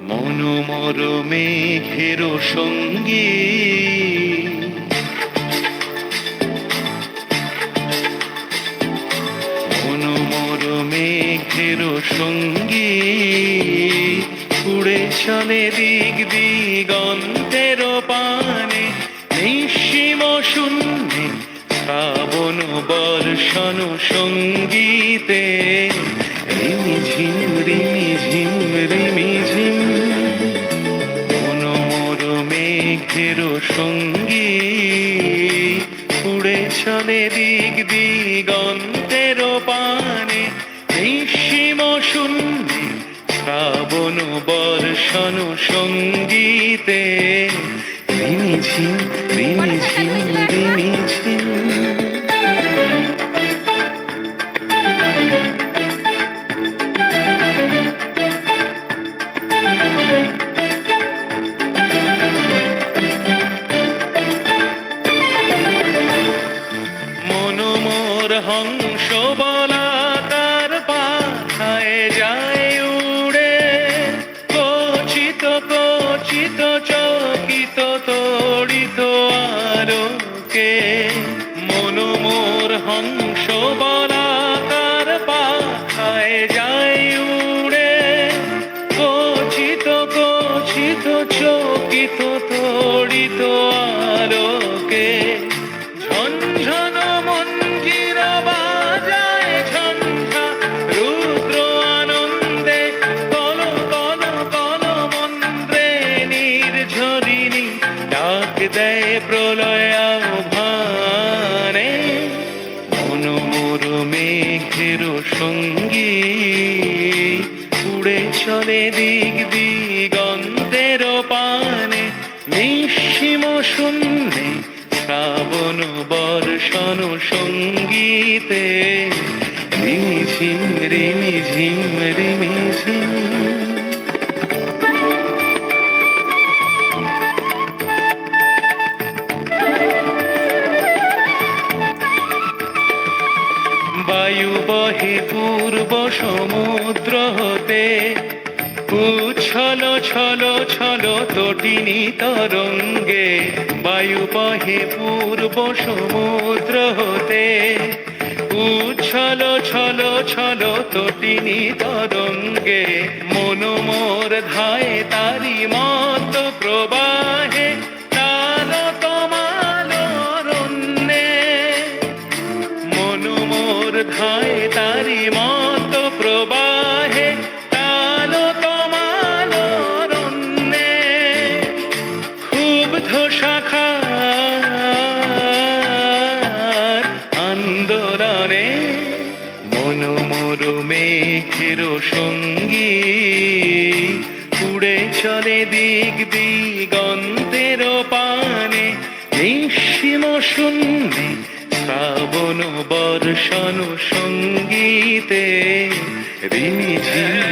মনোমর মেঘের সঙ্গী মনোমর মেঘের সঙ্গী উড়ে চলে দিক দিগন্তের পানে নিঃসীম শূন্যে শ্রাবণ বর্ষণ সঙ্গীতে রিমিঝিম রিমিঝিম রিমিঝিম মনোমর মেঘের সঙ্গী উড়ে চলে দিক দিগন্তের পানে নিঃসীম শূন্যে শ্রাবণ বর্ষণ সঙ্গীতে রিমিঝিম রিমিঝিম রিমিঝিম মনোমর হংস বলাকার পাখায় যায় উড়ে কচিত কচিত চকিত তড়িত আলোকে মনোমর হংস বলাকার পাখায় যায় উড়ে কচিত কচিত চকিত তড়িত আলোকে ঝনঝন মঞ্জির বাজায় ঝঞ্ঝা রুদ্র আনন্দে কল কল কল মন্ত্রে নির্ঝরিণী ডাক দেয় প্রলয় আহ্বানে মনোমর মেঘের সঙ্গী উড়ে চলে দিক দিগন্তের পানে নিঃসীম শূন্যে শ্রাবণ বর্ষণ সঙ্গীতে রিমিঝিম রিমিঝিম রিমিঝিম বায়ু বহে পূর্ব সমুদ্র হতে উচ্ছল ছল ছল তটিনী তরঙ্গে বায়ু বহে পূর্ব সমুদ্র হতে উচ্ছল ছল ছল তটিনী তরঙ্গে মনোমর ধায় তারি মত প্রবাহে তাল তমাল রণ্যে মনোমর ধায় তারি মত প্রবাহে তাল তমাল রণ্যে ক্ষুব্ধ শাখার আন্দোলনে মনোমর মেঘের সঙ্গী উড়ে চলে দিক দিগন্তের পানে নিঃসীম শূন্যে শ্রাবণ বর্ষণ সঙ্গীতে রিমিঝিম